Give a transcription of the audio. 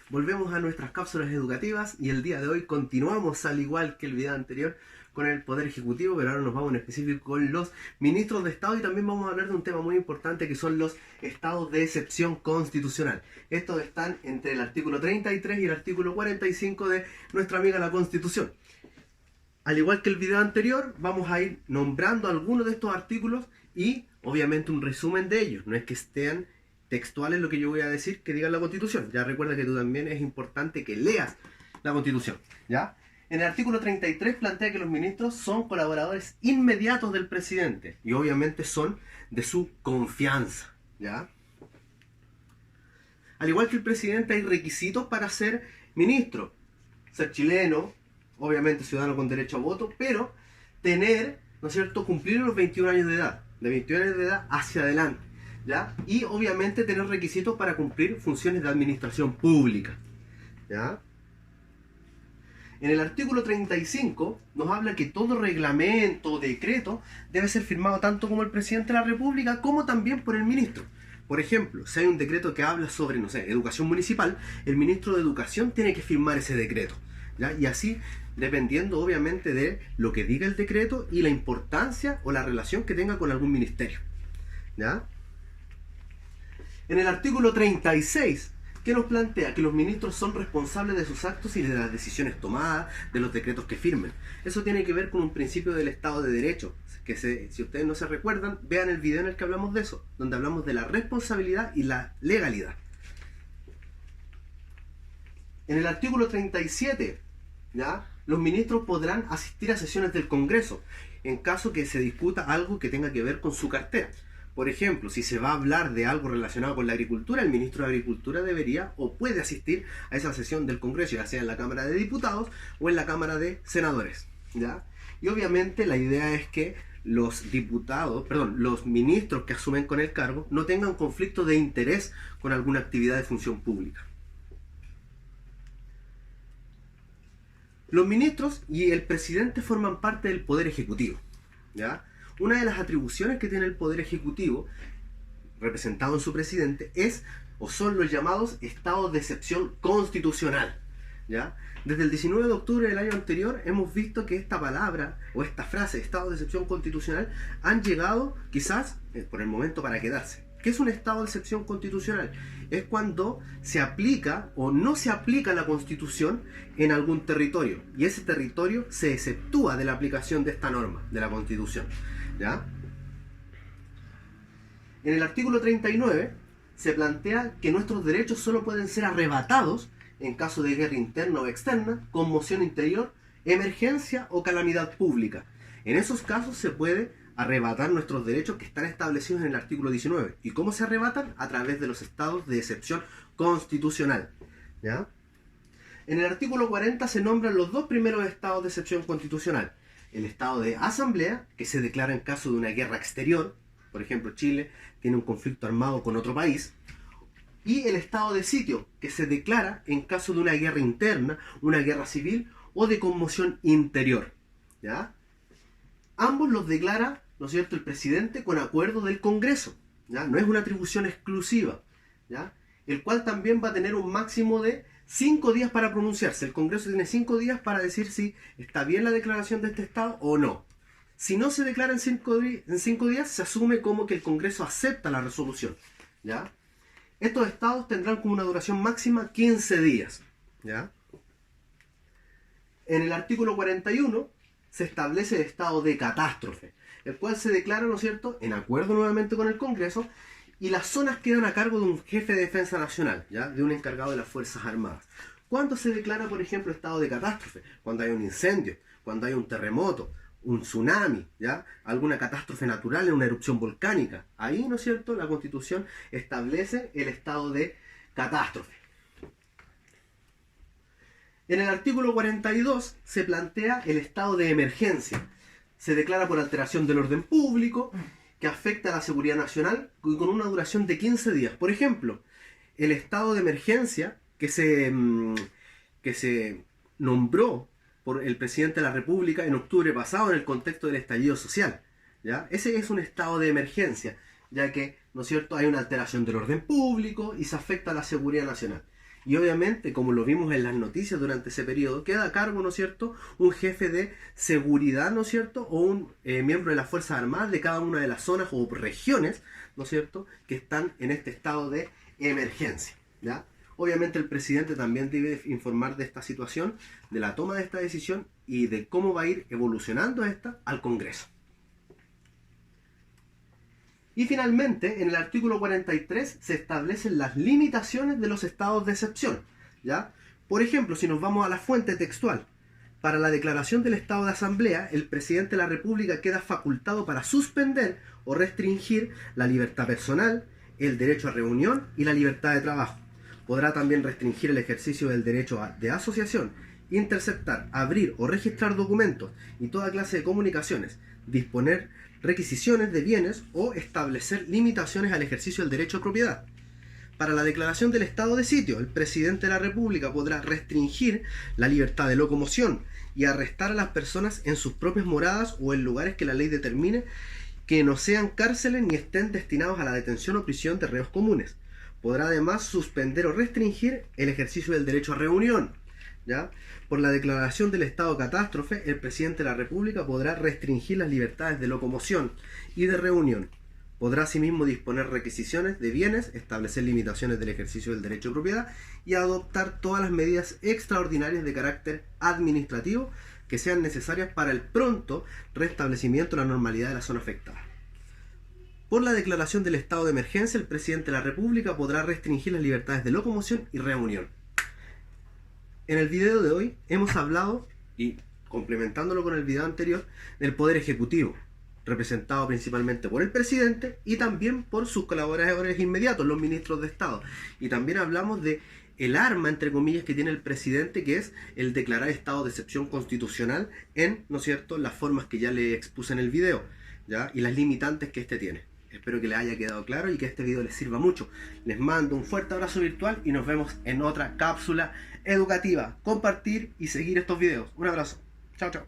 Volvemos a nuestras cápsulas educativas y el día de hoy continuamos, al igual que el video anterior, con el Poder Ejecutivo, pero ahora nos vamos en específico con los ministros de Estado y también vamos a hablar de un tema muy importante que son los estados de excepción constitucional. Estos están entre el artículo 33 y el artículo 45 de nuestra amiga la Constitución. Al igual que el video anterior, vamos a ir nombrando algunos de estos artículos y obviamente un resumen de ellos. No es que estén textuales lo que yo voy a decir que diga la Constitución. Ya recuerda que tú también es importante que leas la Constitución, ¿ya? En el artículo 33 plantea que los ministros son colaboradores inmediatos del presidente y obviamente son de su confianza, ¿ya? Al igual que el presidente hay requisitos para ser ministro. Ser chileno, obviamente ciudadano con derecho a voto, pero tener, ¿no es cierto?, cumplir los 21 años de edad, de 21 años de edad hacia adelante, ¿ya? Y obviamente tener requisitos para cumplir funciones de administración pública, ¿ya? En el artículo 35 nos habla que todo reglamento o decreto debe ser firmado tanto como el presidente de la República como también por el ministro. Por ejemplo, si hay un decreto que habla sobre, no sé, educación municipal, el ministro de Educación tiene que firmar ese decreto, ¿ya? Y así, dependiendo obviamente de lo que diga el decreto y la importancia o la relación que tenga con algún ministerio, ¿ya? En el artículo 36, que nos plantea que los ministros son responsables de sus actos y de las decisiones tomadas, de los decretos que firmen. Eso tiene que ver con un principio del Estado de Derecho, que si ustedes no se recuerdan, vean el video en el que hablamos de eso, donde hablamos de la responsabilidad y la legalidad. En el artículo 37, ¿ya?, los ministros podrán asistir a sesiones del Congreso en caso que se discuta algo que tenga que ver con su cartera. Por ejemplo, si se va a hablar de algo relacionado con la agricultura, el ministro de Agricultura debería o puede asistir a esa sesión del Congreso, ya sea en la Cámara de Diputados o en la Cámara de Senadores, ¿ya? Y obviamente la idea es que los ministros que asumen con el cargo no tengan conflicto de interés con alguna actividad de función pública. Los ministros y el presidente forman parte del Poder Ejecutivo, ¿ya? Una de las atribuciones que tiene el Poder Ejecutivo, representado en su presidente, es o son los llamados estados de excepción constitucional, ¿ya? Desde el 19 de octubre del año anterior hemos visto que esta palabra o esta frase, estado de excepción constitucional, han llegado quizás por el momento para quedarse. ¿Qué es un estado de excepción constitucional? Es cuando se aplica o no se aplica la Constitución en algún territorio y ese territorio se exceptúa de la aplicación de esta norma, de la Constitución, ¿ya? En el artículo 39 se plantea que nuestros derechos solo pueden ser arrebatados en caso de guerra interna o externa, conmoción interior, emergencia o calamidad pública. En esos casos se puede arrebatar nuestros derechos que están establecidos en el artículo 19. ¿Y cómo se arrebatan? A través de los estados de excepción constitucional, ¿ya? En el artículo 40 se nombran los dos primeros estados de excepción constitucional. El estado de asamblea, que se declara en caso de una guerra exterior. Por ejemplo, Chile tiene un conflicto armado con otro país. Y el estado de sitio, que se declara en caso de una guerra interna, una guerra civil o de conmoción interior, ¿ya? Ambos los declara, ¿no es cierto?, el presidente con acuerdo del Congreso, ¿ya? No es una atribución exclusiva, ¿ya? El cual también va a tener un máximo de 5 días para pronunciarse. El Congreso tiene 5 días para decir si está bien la declaración de este estado o no. Si no se declara en 5 días, se asume como que el Congreso acepta la resolución, ¿ya? Estos estados tendrán como una duración máxima 15 días, ¿ya? En el artículo 41 se establece el estado de catástrofe, el cual se declara, ¿no es cierto?, en acuerdo nuevamente con el Congreso, y las zonas quedan a cargo de un jefe de defensa nacional, ¿ya?, de un encargado de las Fuerzas Armadas. ¿Cuándo se declara, por ejemplo, estado de catástrofe? Cuando hay un incendio, cuando hay un terremoto, un tsunami, ¿ya?, alguna catástrofe natural, en una erupción volcánica. Ahí, ¿no es cierto?, la Constitución establece el estado de catástrofe. En el artículo 42 se plantea el estado de emergencia. Se declara por alteración del orden público que afecta a la seguridad nacional y con una duración de 15 días. Por ejemplo, el estado de emergencia que se nombró por el presidente de la República en octubre pasado en el contexto del estallido social, ¿ya? Ese es un estado de emergencia, ya que, ¿no es cierto?, hay una alteración del orden público y se afecta a la seguridad nacional. Y obviamente, como lo vimos en las noticias durante ese periodo, queda a cargo, ¿no es cierto?, un jefe de seguridad, ¿no es cierto?, o un miembro de las Fuerzas Armadas de cada una de las zonas o regiones, ¿no es cierto?, que están en este estado de emergencia, ¿ya? Obviamente el presidente también debe informar de esta situación, de la toma de esta decisión y de cómo va a ir evolucionando esta al Congreso. Y finalmente, en el artículo 43 se establecen las limitaciones de los estados de excepción, ¿ya? Por ejemplo, si nos vamos a la fuente textual, para la declaración del estado de asamblea, el presidente de la República queda facultado para suspender o restringir la libertad personal, el derecho a reunión y la libertad de trabajo. Podrá también restringir el ejercicio del derecho de asociación, interceptar, abrir o registrar documentos y toda clase de comunicaciones, disponer requisiciones de bienes o establecer limitaciones al ejercicio del derecho de propiedad. Para la declaración del estado de sitio, el presidente de la República podrá restringir la libertad de locomoción y arrestar a las personas en sus propias moradas o en lugares que la ley determine que no sean cárceles ni estén destinados a la detención o prisión de reos comunes. Podrá además suspender o restringir el ejercicio del derecho a reunión, ¿ya? Por la declaración del estado de catástrofe, el presidente de la República podrá restringir las libertades de locomoción y de reunión. Podrá asimismo disponer requisiciones de bienes, establecer limitaciones del ejercicio del derecho de propiedad y adoptar todas las medidas extraordinarias de carácter administrativo que sean necesarias para el pronto restablecimiento de la normalidad de la zona afectada. Por la declaración del estado de emergencia, el presidente de la República podrá restringir las libertades de locomoción y reunión. En el video de hoy hemos hablado, y complementándolo con el video anterior, del Poder Ejecutivo, representado principalmente por el presidente y también por sus colaboradores inmediatos, los ministros de Estado. Y también hablamos de el arma, entre comillas, que tiene el presidente, que es el declarar estado de excepción constitucional en, ¿no es cierto?, las formas que ya le expuse en el video, ¿ya? Y las limitantes que este tiene. Espero que les haya quedado claro y que este video les sirva mucho. Les mando un fuerte abrazo virtual y nos vemos en otra cápsula educativa. Compartir y seguir estos videos. Un abrazo. Chao, chao.